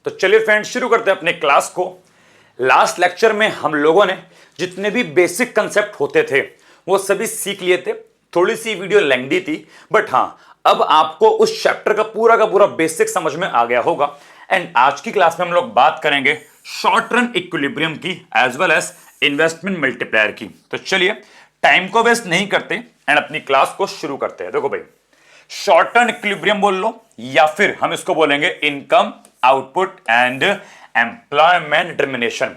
तो चलिए फ्रेंड्स शुरू करते हैं अपने क्लास को। लास्ट लेक्चर में हम लोगों ने जितने भी बेसिक कंसेप्ट होते थे वो सभी सीख लिए थे। थोड़ी सी वीडियो लेंथी थी बट हाँ, अब आपको उस चैप्टर का पूरा बेसिक समझ में आ गया होगा। एंड आज की क्लास में हम लोग बात करेंगे शॉर्ट रन इक्विलिब्रियम की as well as investment multiplier की। तो चलिए टाइम को वेस्ट नहीं करते एंड अपनी क्लास को शुरू करते हैं। देखो भाई, शॉर्ट टर्म इक्विलिब्रियम बोल लो या फिर हम इसको बोलेंगे income output and employment determination.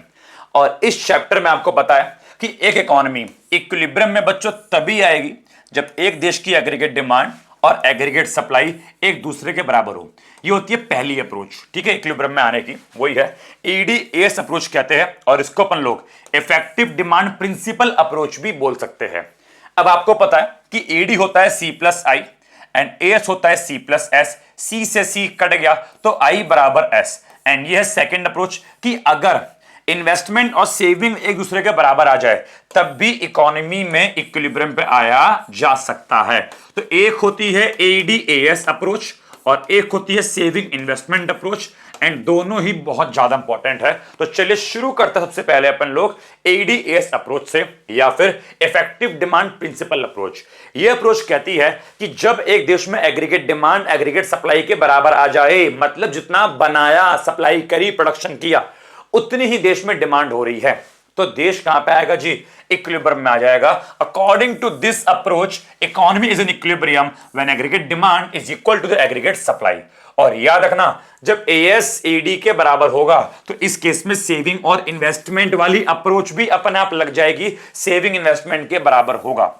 और इस चैप्टर में आपको पता है कि एक इकोनॉमी इक्विलिब्रियम में बच्चों तभी आएगी जब एक देश की एग्रीगेट डिमांड और एग्रीगेट सप्लाई एक दूसरे के बराबर हो। ये होती है पहली अप्रोच, ठीक है, इक्विलिब्रियम में आने की। वही है ईडीएस अप्रोच कहते हैं और इसको अपन लोग इफेक्टिव डिमांड प्रिंसिपल अप्रोच भी बोल सकते हैं। अब आपको पता है कि ईडी होता है C plus I and S होता है सी प्लस एस। सी से सी कट गया तो आई बराबर एस। एंड ये है सेकेंड अप्रोच कि अगर इन्वेस्टमेंट और सेविंग एक दूसरे के बराबर आ जाए तब भी इकोनॉमी में इक्विलिब्रियम पे आया जा सकता है। तो एक होती है एडीएस अप्रोच और एक होती है सेविंग इन्वेस्टमेंट अप्रोच एंड दोनों ही बहुत ज्यादा इंपॉर्टेंट है। तो चलिए शुरू करते हैं सबसे पहले अपन लोग एडीएस अप्रोच से या फिर इफेक्टिव डिमांड प्रिंसिपल अप्रोच। ये अप्रोच कहती है कि जब एक देश में एग्रीगेट डिमांड एग्रीगेट सप्लाई के बराबर आ जाए, मतलब जितना बनाया, सप्लाई करी, प्रोडक्शन किया, उतनी ही देश में डिमांड हो रही है, तो देश कहां पे आएगा जी? इक्विलिब्रियम में आ जाएगा। According to this approach economy is in equilibrium when aggregate demand is equal to the aggregate supply. और याद रखना, जब एएस एडी के बराबर होगा तो इस केस में सेविंग और इन्वेस्टमेंट वाली अप्रोच भी अपने आप लग जाएगी, सेविंग इन्वेस्टमेंट के बराबर होगा।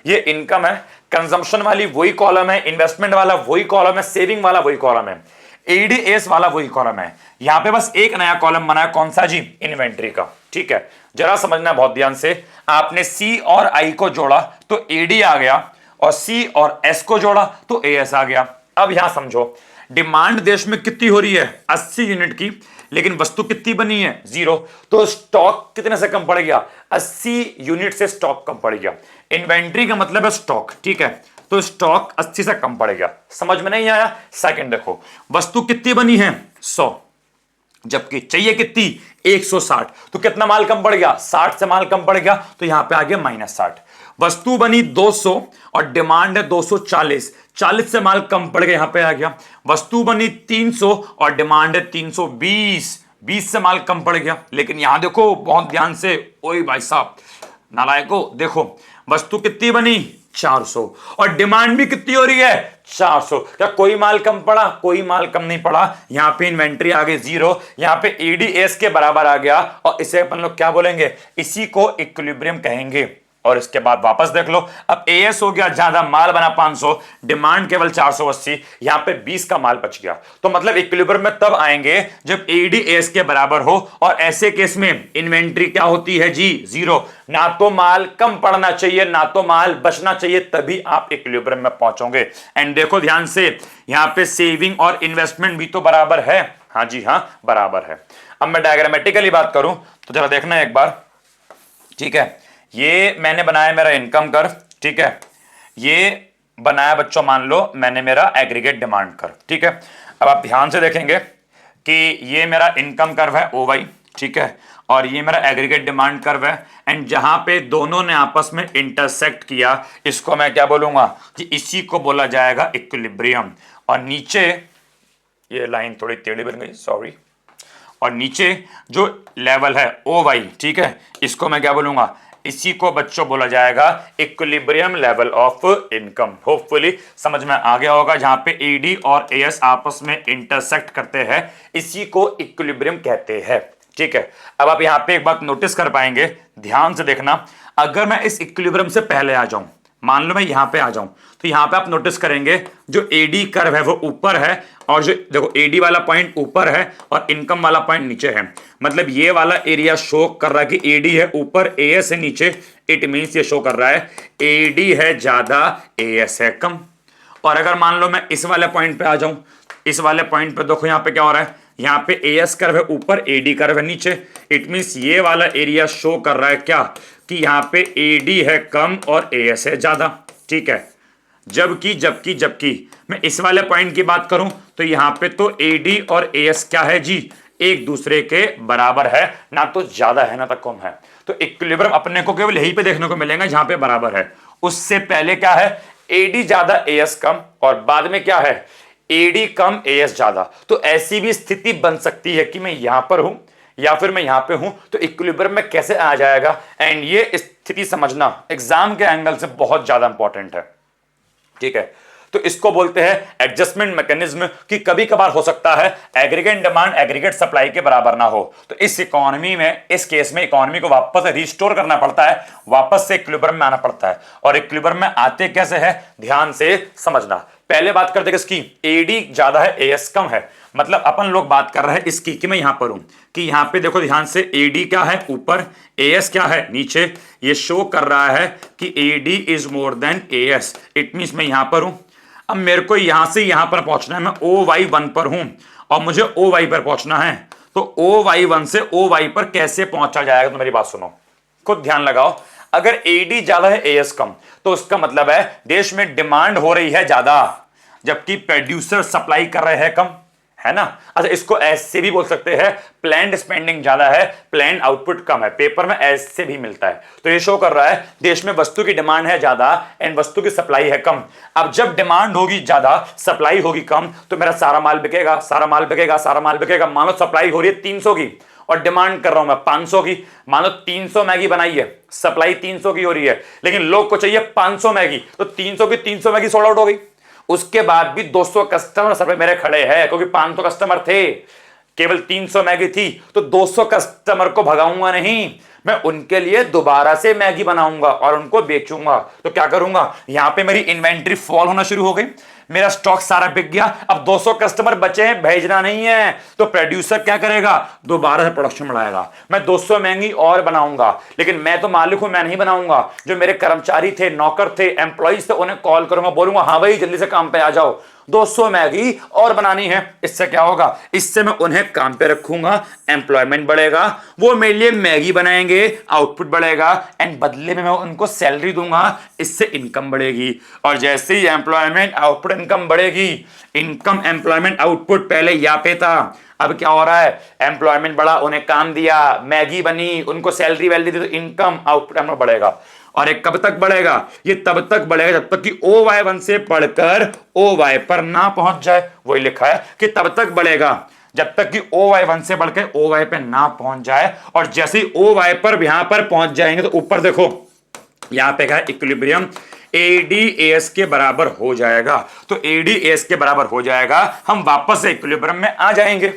ये इनकम है, कंजम्पशन वाली वही कॉलम है, इन्वेस्टमेंट वाला वही कॉलम है, सेविंग वाला वही कॉलम है, एडीएस वाला वही कॉलम है। यहां पे बस एक नया कॉलम बना है, कौन सा जी? इन्वेंट्री का। ठीक है, जरा समझना बहुत ध्यान से। आपने सी और आई को जोड़ा तो एडी आ गया और सी और एस को जोड़ा तो एएस आ गया। अब यहां समझो, डिमांड देश में कितनी हो रही है? 80 यूनिट की, लेकिन वस्तु कितनी बनी है? 0। तो स्टॉक कितने से कम पड़ गया? 80 यूनिट से स्टॉक कम पड़ गया। इन्वेंट्री का मतलब है स्टॉक, ठीक है, तो स्टॉक 80 से कम पड़ेगा। समझ में नहीं आया? सेकंड देखो, वस्तु कितनी बनी है? 100, जबकि चाहिए कितनी? 160, तो कितना माल कम पड़ गया? 60 से माल कम पड़ गया, तो यहां पे आ गया -60। वस्तु बनी 200 और डिमांड है 240, 40 से माल कम पड़ गया, यहां पे आ गया। वस्तु बनी 300 और डिमांड है 320, 20 से माल कम पड़ गया। लेकिन यहां देखो बहुत ध्यान से, ओए भाई साहब नालायको, देखो वस्तु कितनी बनी? 400 और डिमांड भी कितनी हो रही है? 400। क्या कोई माल कम पड़ा? कोई माल कम नहीं पड़ा। यहां पे इन्वेंट्री आ गई 0, यहां पे एडीएस के बराबर आ गया और इसे अपन लोग क्या बोलेंगे? इसी को इक्विलिब्रियम कहेंगे। और इसके बाद वापस देख लो, अब एएस हो गया, ज्यादा माल बना 500, डिमांड केवल 480, यहां पे 20 का माल बच गया। तो मतलब इक्विलिब्रियम में तब आएंगे जब एडीएस के बराबर हो और ऐसे केस में इन्वेंट्री क्या होती है जी? 0। ना तो माल कम पड़ना चाहिए ना तो माल बचना चाहिए, तभी आप इक्विलिब्रियम में पहुंचोगे। एंड देखो ध्यान से, यहां पे सेविंग और इन्वेस्टमेंट भी तो बराबर है। हाँ जी हाँ, बराबर है। अब मैं डायग्रामेटिकली बात करूं तो जरा देखना एक बार, ठीक है। ये मैंने बनाया मेरा इनकम कर्व, ठीक है, ये बनाया बच्चों मान लो मैंने मेरा एग्रीगेट डिमांड कर्व, ठीक है। अब आप ध्यान से देखेंगे कि ये मेरा इनकम कर्व है ओ वाई, ठीक है, और ये मेरा एग्रीगेट डिमांड कर्व है। एंड जहां पे दोनों ने आपस में इंटरसेक्ट किया, इसको मैं क्या बोलूंगा कि इसी को बोला जाएगा इक्विलिब्रियम। और नीचे ये लाइन थोड़ी टेढ़ी बन गई, सॉरी, और नीचे जो लेवल है ओ वाई, ठीक है, इसको मैं क्या बोलूंगा? इसी को बच्चों बोला जाएगा equilibrium level of income. Hopefully समझ में आ गया होगा। जहां पे एडी और एएस आपस में इंटरसेक्ट करते हैं, इसी को इक्विलिब्रियम कहते हैं, ठीक है। अब आप यहां पे एक बात नोटिस कर पाएंगे, ध्यान से देखना, अगर मैं इस इक्विलिब्रियम से पहले आ जाऊं, मान लो मैं यहां पे आ जाऊं, तो यहां पे आप नोटिस करेंगे जो एडी कर्व है वो ऊपर है और जो देखो एडी वाला पॉइंट ऊपर है और इनकम वाला पॉइंट नीचे है। मतलब ये वाला एरिया शो कर रहा है कि एडी है ऊपर, एएस है नीचे। इट मींस ये शो कर रहा है एडी है ज्यादा, एएस है कम। और अगर मान लो मैं इस वाले पॉइंट पे आ जाऊं, इस वाले पॉइंट पे देखो यहां पे क्या हो रहा है, यहां पे एएस कर्व है ऊपर, एडी कर्व है नीचे। इट मींस ये वाला एरिया शो कर रहा है क्या कि यहां पे एडी है कम और एएस है ज्यादा, ठीक है। जबकि जबकि जबकि मैं इस वाले पॉइंट की बात करूं तो यहां पे तो एडी और एएस क्या है जी, एक दूसरे के बराबर है, ना तो ज्यादा है ना तो कम है। तो इक्विलिब्रियम अपने को केवल यहीं पे देखने को मिलेगा जहां पे बराबर है। उससे पहले क्या है, एडी ज्यादा एएस कम, और बाद में क्या है, एडी कम एएस ज्यादा। तो ऐसी भी स्थिति बन सकती है कि मैं यहां पर हूं या फिर मैं यहां पे हूं, तो इक्विलिब्रियम में कैसे आ जाएगा। एंड ये स्थिति समझना एग्जाम के एंगल से बहुत ज्यादा इंपॉर्टेंट है, ठीक है। तो इसको बोलते हैं एडजस्टमेंट मैकेनिज्म, कि कभी कभार हो सकता है एग्रीगेट डिमांड एग्रीगेट सप्लाई के बराबर ना हो, तो इस इकोनॉमी में, इस केस में इकोनॉमी को वापस रिस्टोर करना पड़ता है, वापस से इक्विलिब्रियम में आना पड़ता है। और इक्विलिब्रियम में आते कैसे है, ध्यान से समझना। पहले बात करते किसकी, एडी ज्यादा है एएस कम है, मतलब अपन लोग बात कर रहे हैं इसकी, कि मैं यहां पर हूं, कि यहां पे देखो ध्यान से, एडी क्या है ऊपर, एएस क्या है नीचे। ये शो कर रहा है कि AD is more than AS, it means मैं यहां पर हूं। अब मेरे को यहां से यहां पर पहुंचना है, मैं OY1 पर हूं और मुझे OY पर पहुंचना है, तो OY1 से OY पर कैसे पहुंचा जाएगा, तो मेरी बात सुनो, खुद ध्यान लगाओ। अगर एडी ज्यादा है एएस कम, तो उसका मतलब है देश में डिमांड हो रही है ज्यादा, जबकि प्रोड्यूसर सप्लाई कर रहे हैं कम, है ना। अच्छा, इसको ऐसे भी बोल सकते हैं, प्लान्ड स्पेंडिंग ज्यादा है, प्लान्ड आउटपुट कम है, पेपर में ऐसे भी मिलता है। तो ये शो कर रहा है देश में वस्तु की डिमांड है ज्यादा एंड वस्तु की सप्लाई है कम। अब जब डिमांड होगी ज्यादा, सप्लाई होगी कम, तो मेरा सारा माल बिकेगा, सारा माल बिकेगा, सारा माल बिकेगा। मान लो सप्लाई हो रही है 300 की और डिमांड कर रहा हूं मैं 500 की। मान लो 300 मैगी बनाई है, सप्लाई 300 की हो रही है, लेकिन लोग को चाहिए 500 मैगी, तो 300 की 300 मैगी सोल्ड आउट हो गई। उसके बाद भी 200 कस्टमर सर मेरे खड़े हैं, क्योंकि 500 कस्टमर थे, केवल 300 मैगी थी, तो 200 कस्टमर को भगाऊंगा नहीं, मैं उनके लिए दोबारा से मैगी बनाऊंगा और उनको बेचूंगा। तो क्या करूंगा, यहां पे मेरी इन्वेंट्री फॉल होना शुरू हो गई, मेरा स्टॉक सारा बिक गया। अब 200 कस्टमर बचे हैं, भेजना नहीं है, तो प्रोड्यूसर क्या करेगा, दोबारा से प्रोडक्शन बढ़ाएगा, मैं 200 मैगी और बनाऊंगा। लेकिन मैं तो मालिक हूं, मैं नहीं बनाऊंगा, जो मेरे कर्मचारी थे, नौकर थे, एम्प्लॉइज थे, उन्हें कॉल करूंगा, बोलूंगा हाँ भाई जल्दी से काम पे आ जाओ, 200 मैगी और बनानी है। इससे क्या होगा, इससे मैं उन्हें काम पे रखूंगा, एम्प्लॉयमेंट बढ़ेगा, वो मेरे लिए मैगी बनाएंगे, आउटपुट बढ़ेगा, एंड बदले में मैं उनको सैलरी दूंगा, इससे इनकम बढ़ेगी। और जैसे ही एम्प्लॉयमेंट आउटपुट इनकम बढ़ेगी, इनकम एम्प्लॉयमेंट आउटपुट पहले यहाँ पे था, अब क्या हो रहा है, एम्प्लॉयमेंट बढ़ा, उन्हें काम दिया, मैगी बनी, उनको सैलरी वैलरी दी, तो इनकम आउटपुट बढ़ेगा। और एक कब तक बढ़ेगा, ये तब तक बढ़ेगा जब तक कि OY1 से बढ़कर OY पर ना पहुंच जाए। वही लिखा है कि तब तक बढ़ेगा जब तक कि OY1 से बढ़कर OY पे ना पहुंच जाए। और जैसे ही OY पर यहां पर पहुंच जाएंगे, तो ऊपर देखो यहां पे क्या है, इक्विलिब्रियम AD/AS के बराबर हो जाएगा। तो AD/AS के बराबर हो जाएगा, हम वापस से इक्विलिब्रियम में आ जाएंगे।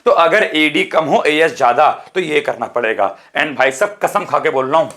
तो अगर AD कम हो AS ज्यादा, तो ये करना पड़ेगा। एंड भाई साहब कसम खा के बोल रहा हूं,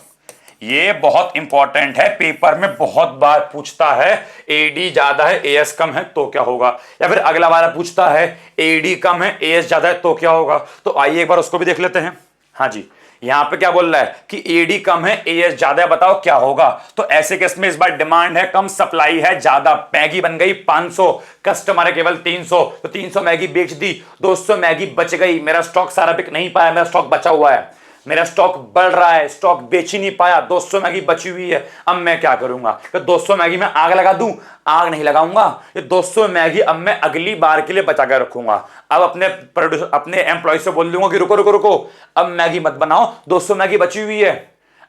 ये बहुत इंपॉर्टेंट है, पेपर में बहुत बार पूछता है, एडी ज्यादा है एएस कम है तो क्या होगा, या फिर अगला वाला पूछता है एडी कम है एएस ज्यादा है तो क्या होगा। तो आइए एक बार उसको भी देख लेते हैं। हाँ जी, यहां पे क्या बोल रहा है कि एडी कम है एएस ज्यादा है, बताओ क्या होगा। तो ऐसे केस में इस बार डिमांड है कम, सप्लाई है ज्यादा, मैगी बन गई 500, कस्टमर है केवल 300, तो 300 मैगी बेच दी, 200 मैगी बच गई, मेरा स्टॉक सारा बिक नहीं पाया, मेरा स्टॉक बचा हुआ है, मेरा स्टॉक बढ़ रहा है, स्टॉक बेच ही नहीं पाया, 200 मैगी बची हुई है। अब मैं क्या करूंगा, तो 200 मैगी में आग लगा दूं, आग नहीं लगाऊंगा, ये 200 मैगी अब मैं अगली बार के लिए बचा कर रखूंगा। अब अपने एम्प्लॉय से बोल दूंगा कि रुको रुको रुको, अब मैगी मत बनाओ, 200 मैगी बची हुई है।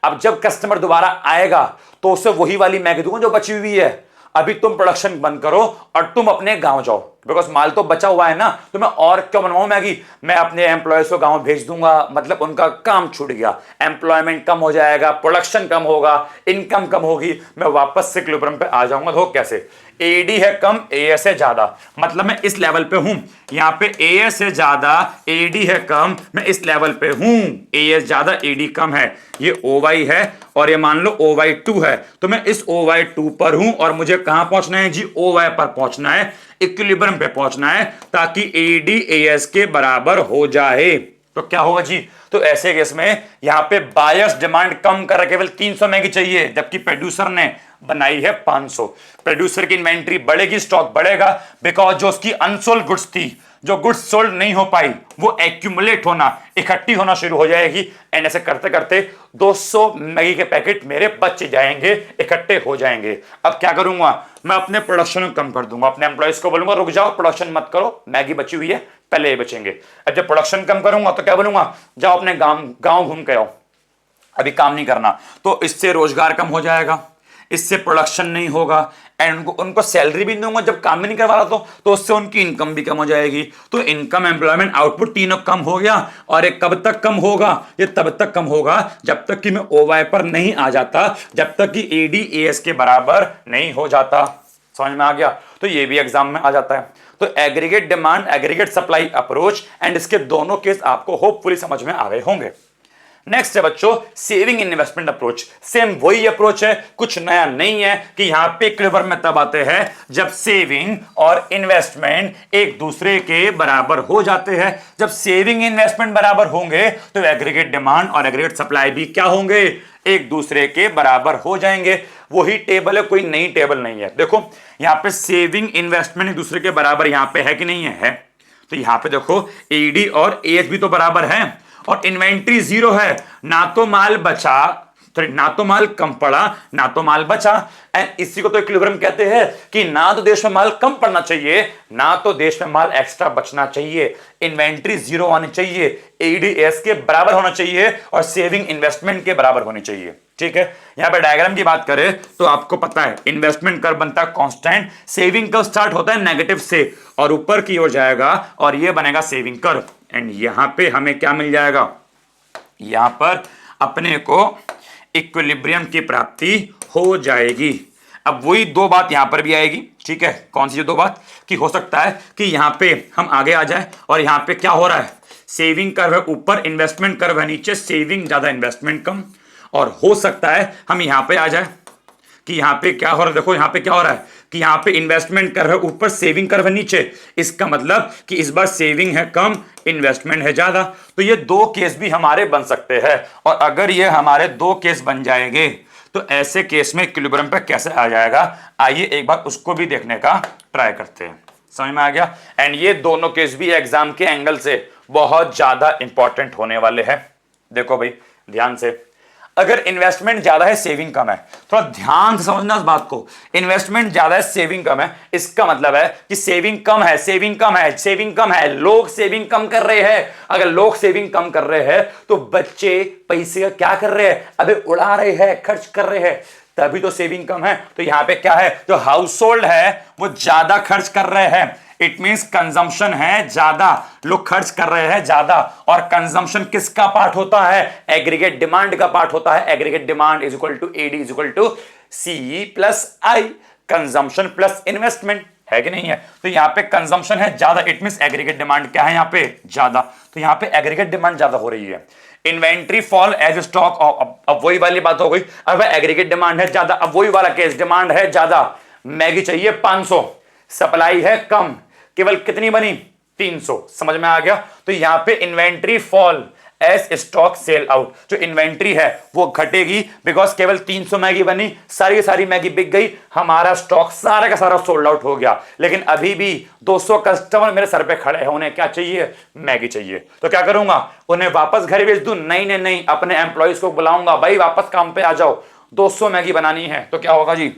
अब जब कस्टमर दोबारा आएगा तो उसे वही वाली मैगी दूंगा जो बची हुई है। अभी तुम प्रोडक्शन बंद करो और तुम अपने गांव जाओ, बिकॉज माल तो बचा हुआ है ना, तो मैं और क्यों बनवाऊं मैगी, मैं अपने एम्प्लॉयज को गांव भेज दूंगा, मतलब उनका काम छूट गया, एम्प्लॉयमेंट कम हो जाएगा, प्रोडक्शन कम होगा, इनकम कम होगी, मैं वापस से इक्विलिब्रियम पे आ जाऊंगा। तो कैसे, एडी है कम एएस है ज्यादा, मतलब मैं इस लेवल पे हूं, यहां पे एएस है ज्यादा एडी है कम, मैं इस लेवल पे हूं, एएस ज्यादा एडी कम है, ये OY है और ये मान लो OY2 है, तो मैं इस OY2 पर हूं और मुझे कहां पहुंचना है जी, OY पर पहुंचना है, इक्विलिब्रियम पे पहुंचना है, ताकि एडी एएस के बराबर हो जाए। तो क्या होगा जी, तो ऐसे केस में यहां पे बायर्स डिमांड कम कर केवल 300 मैगी चाहिए, जबकि प्रोड्यूसर ने बनाई है 500। प्रोड्यूसर की इन्वेंट्री बढ़ेगी, स्टॉक बढ़ेगा, बिकॉज जो उसकी अनसोल्ड गुड्स थी जो गुड्स सोल्ड नहीं हो पाई वो एक्यूमुलेट होना, इकट्ठी होना शुरू हो जाएगी। एंड ऐसे करते करते 200 मैगी के पैकेट मेरे बच जाएंगे, इकट्ठे हो जाएंगे। अब क्या करूंगा, मैं अपने प्रोडक्शन को कम कर दूंगा, अपने एम्प्लॉइज को बोलूंगा रुक जाओ, प्रोडक्शन मत करो, मैगी बची हुई है, पहले ये बचेंगे। अब जब प्रोडक्शन कम करूंगा तो क्या बोलूंगा, जाओ अपने गांव घूम के आओ, अभी काम नहीं करना। तो इससे रोजगार कम हो जाएगा, इससे प्रोडक्शन नहीं होगा, एंड उनको सैलरी भी दूंगा जब काम भी नहीं करवा रहा तो उससे उनकी इनकम भी कम हो जाएगी। तो इनकम, एम्प्लॉयमेंट, आउटपुट तीनों कम हो गया। और ये कब तक कम होगा, ये तब तक कम होगा जब तक कि मैं ओवाई पर नहीं आ जाता, जब तक कि एडीएएस के बराबर नहीं हो जाता। समझ में आ गया? तो ये भी एग्जाम में आ जाता है। तो aggregate demand, aggregate supply approach, and इसके दोनों केस आपको होपफुली समझ में आ गए होंगे। नेक्स्ट है बच्चों saving in investment approach. Same वही अप्रोच है, कुछ नया नहीं है कि यहां पे इक्विलिब्रियम में तब आते हैं जब सेविंग और इन्वेस्टमेंट एक दूसरे के बराबर हो जाते हैं। जब सेविंग इन्वेस्टमेंट बराबर होंगे तो एग्रीगेट डिमांड और एग्रीगेट सप्लाई भी क्या होंगे, एक दूसरे के बराबर हो जाएंगे। वही टेबल है, कोई नई टेबल नहीं है। देखो यहां पे सेविंग इन्वेस्टमेंट एक दूसरे के बराबर यहां पे है कि नहीं है? तो यहां पे देखो एडी और एएच भी तो बराबर है, और इन्वेंट्री जीरो है, ना तो माल बचा, ना तो माल कम पड़ा, ना तो माल बचा। एंड इसी को तो इक्विलिब्रियम कहते हैं कि ना तो देश में माल कम पड़ना चाहिए, ना तो देश में माल एक्स्ट्रा बचना चाहिए। इन्वेंट्री जीरो आनी चाहिए, एडीएस के बराबर होना चाहिए, और सेविंग इन्वेस्टमेंट के बराबर होनी चाहिए। ठीक है, यहां पे डायग्राम की बात करें तो आपको पता है इन्वेस्टमेंट कर्व बनता है कांस्टेंट, सेविंग कर्व स्टार्ट होता है नेगेटिव से और ऊपर की ओर जाएगा, और ये बनेगा सेविंग कर्व। एंड यहां पे हमें क्या मिल जाएगा, यहां पर अपने को इक्विलिब्रियम की प्राप्ति हो जाएगी। अब वही दो बात यहां पर भी आएगी। ठीक है, कौन सी दो बात, कि हो सकता है कि यहां पे हम आगे आ जाए और यहां पे क्या हो रहा है, सेविंग कर्व है ऊपर, इन्वेस्टमेंट कर्व है नीचे, सेविंग ज्यादा इन्वेस्टमेंट कम। और हो सकता है हम यहां पे आ जाए कि यहां पे क्या हो रहा है, देखो यहां पे क्या हो रहा है कि यहां पे इन्वेस्टमेंट कर्व है ऊपर, सेविंग कर्व है नीचे। इसका मतलब कि इस बार सेविंग है कम, इन्वेस्टमेंट है ज्यादा। तो ये दो केस भी हमारे बन सकते हैं, और अगर ये हमारे दो केस बन जाएंगे तो ऐसे केस में इक्विलिब्रियम पे कैसे आ जाएगा, आइए एक बार उसको भी देखने का ट्राई करते हैं। समझ में आ गया? एंड ये दोनों केस भी एग्जाम के एंगल से बहुत ज्यादा इंपॉर्टेंट होने वाले हैं। देखो भाई ध्यान से, अगर इन्वेस्टमेंट ज्यादा है सेविंग कम है, थोड़ा ध्यान से समझना इस बात को, इन्वेस्टमेंट ज्यादा है सेविंग कम है, इसका मतलब है कि सेविंग कम है, सेविंग कम है, सेविंग कम है, लोग सेविंग कम कर रहे हैं। अगर लोग सेविंग कम कर रहे हैं तो बच्चे पैसे क्या कर रहे हैं, अबे उड़ा रहे हैं, खर्च कर रहे हैं, तभी तो सेविंग कम है। तो यहां पे क्या है, जो हाउस होल्ड है वो ज्यादा खर्च कर रहे हैं, इट मींस कंजम्पशन है ज्यादा, लोग खर्च कर रहे हैं ज्यादा। और कंजम्पशन किसका पार्ट होता है, एग्रीगेट डिमांड का पार्ट होता है। Aggregate demand is equal to AD is equal to C plus I, consumption plus investment, है कि नहीं है? तो यहां पे कंजम्पशन है ज्यादा, इट मींस एग्रीगेट डिमांड क्या है यहां पे, ज्यादा। तो यहां पे एग्रीगेट डिमांड ज्यादा हो रही है। इन्वेंट्री फॉल एज स्टॉक, अब वही वाली बात हो गई, अब एग्रीगेट डिमांड है ज्यादा, अब वही वाला केस, डिमांड है ज्यादा, मैगी चाहिए 500, सप्लाई है कम, केवल कितनी बनी 300। समझ में आ गया? तो यहां पे inventory fall as stock sell out, जो इन्वेंट्री है वो घटेगी बिकॉज केवल 300 मैगी बनी, सारी की सारी मैगी बिक गई, हमारा स्टॉक सारा का सारा सोल्ड आउट हो गया। लेकिन अभी भी 200 कस्टमर मेरे सर पे खड़े हैं, उन्हें क्या चाहिए, मैगी चाहिए। तो क्या करूंगा, उन्हें वापस घर भेज दूं? नहीं, नहीं, अपने एम्प्लॉइज को बुलाऊंगा, भाई वापस काम पे आ जाओ, 200 मैगी बनानी है। तो क्या होगा जी,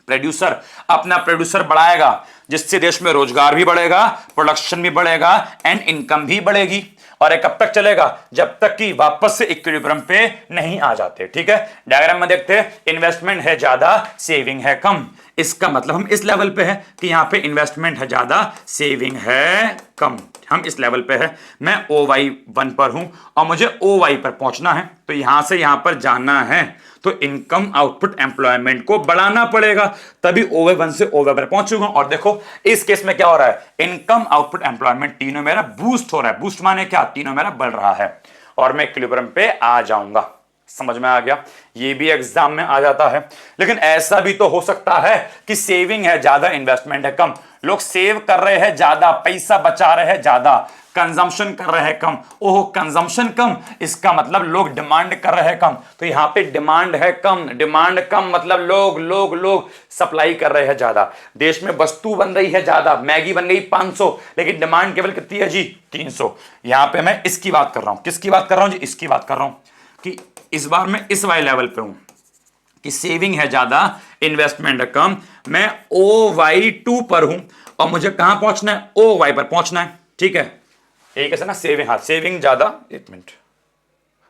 प्रोड्यूसर अपना प्रोड्यूसर बढ़ाएगा, जिससे देश में रोजगार भी बढ़ेगा, प्रोडक्शन भी बढ़ेगा, एंड इनकम भी बढ़ेगी। और ये कब तक चलेगा, जब तक कि वापस से इक्विलिब्रियम पे नहीं आ जाते। ठीक है, डायग्राम में देखते हैं, इन्वेस्टमेंट है ज्यादा, सेविंग है कम। इसका मतलब हम इस लेवल पे है कि यहां पे इन्वेस्टमेंट है ज्यादा, सेविंग है कम, हम इस लेवल पे है। मैं OY1 पर हूं और मुझे OY पर पहुंचना है, तो यहां से यहां पर जाना है, तो इनकम, आउटपुट, एम्प्लॉयमेंट को बढ़ाना पड़ेगा, तभी OY1 से OY पर पहुंचूंगा। और देखो इस केस में क्या हो रहा है, इनकम, आउटपुट, एम्प्लॉयमेंट तीनों मेरा बूस्ट हो रहा है। बूस्ट माने क्या, तीनों मेरा बढ़ रहा है, और मैं इक्विलिब्रियम पे आ जाऊंगा। समझ में आ गया? ये भी एग्जाम में आ जाता है। लेकिन ऐसा भी तो हो सकता है कि सेविंग है ज्यादा, इन्वेस्टमेंट है कम, लोग सेव कर रहे हैं ज्यादा, पैसा बचा रहे हैं ज्यादा, कंजम्पशन कर रहे हैं कम। ओह, कंजम्पशन कम, इसका मतलब लोग डिमांड कर रहे हैं कम। तो यहां पे डिमांड है कम, डिमांड कम मतलब लोग लोग लोग सप्लाई कर रहे हैं ज्यादा। देश में वस्तु बन रही है ज्यादा, मैगी बन गई 500, लेकिन डिमांड केवल कितनी है जी 300। यहां पे मैं इसकी बात कर रहा हूं, किसकी बात कर रहा हूं जी, इसकी बात कर रहा हूं कि इस बार मैं इस वाले लेवल पे हूं कि सेविंग है ज्यादा, इन्वेस्टमेंट है कम। मैं OY2 पर हूं और मुझे कहां पहुंचना है, OY पर पहुंचना है। ठीक है, यही कैसे ना, सेविंग, हाँ सेविंग ज्यादा, एक मिनट,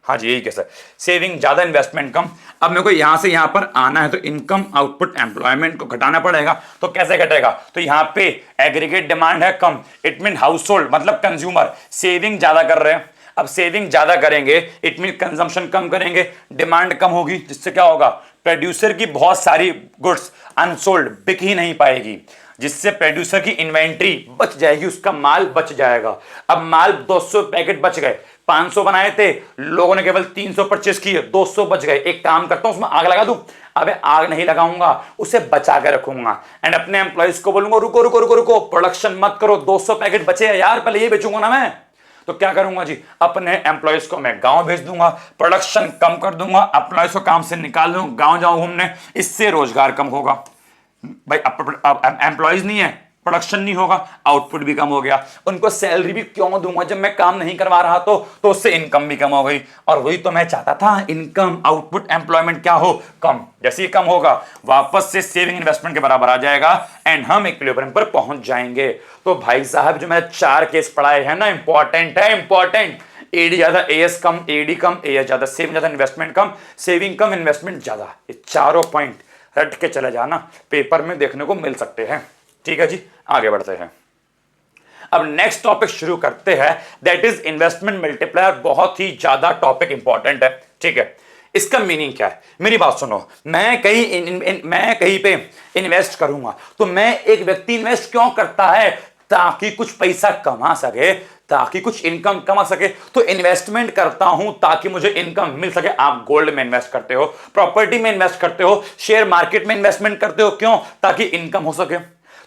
हाँ जी यही कैसे, सेविंग ज्यादा इन्वेस्टमेंट कम। अब मेरे को यहां से यहां पर आना है तो इनकम आउटपुट एम्प्लॉयमेंट को घटाना पड़ेगा। तो कैसे घटेगा, तो यहां पे एग्रीगेट डिमांड है कम, इट मीन हाउस होल्ड मतलब कंज्यूमर सेविंग ज्यादा कर रहे हैं। अब सेविंग ज्यादा करेंगे इट मीन कंजम्पशन कम करेंगे, डिमांड कम होगी, जिससे क्या होगा, प्रोड्यूसर की बहुत सारी गुड्स अनसोल्ड बिक ही नहीं पाएगी, जिससे प्रोड्यूसर की इन्वेंट्री बच जाएगी, उसका माल बच जाएगा। अब माल 200 पैकेट बच गए, 500 बनाए थे, लोगों ने केवल 300 परचेस किए, 200 बच गए। एक काम करता हूं, उसमें आग लगा दूं। अबे आग नहीं लगाऊंगा, उसे बचा के रखूंगा एंड अपने एम्प्लॉइज को बोलूंगा रुको रुको रुको रुको, प्रोडक्शन मत करो, 200 पैकेट बचे हैं यार, पहले ये बेचूंगा ना मैं। तो क्या करूंगा जी, अपने एम्प्लॉइज को मैं गांव भेज दूंगा, प्रोडक्शन कम कर दूंगा, एम्प्लॉइज को काम से निकाल दूंगा, गांव जाऊं घूमने, इससे रोजगार कम होगा। भाई अब एम्प्लॉइज नहीं है, प्रोडक्शन नहीं होगा, आउटपुट भी कम हो गया। उनको सैलरी भी क्यों दूंगा जब मैं काम नहीं करवा रहा, तो उससे इनकम भी कम हो गई। और वही तो मैं चाहता था, इनकम आउटपुट एम्प्लॉयमेंट क्या हो, कम। जैसे ही कम होगा वापस से सेविंग इन्वेस्टमेंट के बराबर आ जाएगा एंड हम इक्विलिब्रियम पर पहुंच जाएंगे। तो भाई साहब जो मैंने 4 केस पढ़ाए हैं ना, इंपॉर्टेंट है, इंपॉर्टेंट। एडी ज्यादा, एएस कम, एडी कम, एएस ज्यादा, सेविंग ज्यादा, इन्वेस्टमेंट कम, सेविंग कम, इन्वेस्टमेंट ज्यादा। ये चारों पॉइंट रट के चले जाना, पेपर में देखने को मिल सकते हैं। ठीक है जी, आगे बढ़ते हैं। अब नेक्स्ट टॉपिक शुरू करते हैं, दैट इज इन्वेस्टमेंट मल्टीप्लायर। बहुत ही ज्यादा टॉपिक इंपॉर्टेंट है। ठीक है, इसका मीनिंग क्या है, मेरी बात सुनो। मैं कहीं पे इन्वेस्ट करूंगा, तो मैं, एक व्यक्ति इन्वेस्ट क्यों करता है, ताकि कुछ पैसा कमा सके, ताकि कुछ इनकम कमा सके। तो इन्वेस्टमेंट करता हूं ताकि मुझे इनकम मिल सके। आप गोल्ड में इन्वेस्ट करते हो, प्रॉपर्टी में इन्वेस्ट करते हो, शेयर मार्केट में इन्वेस्टमेंट करते हो, क्यों, ताकि इनकम हो सके।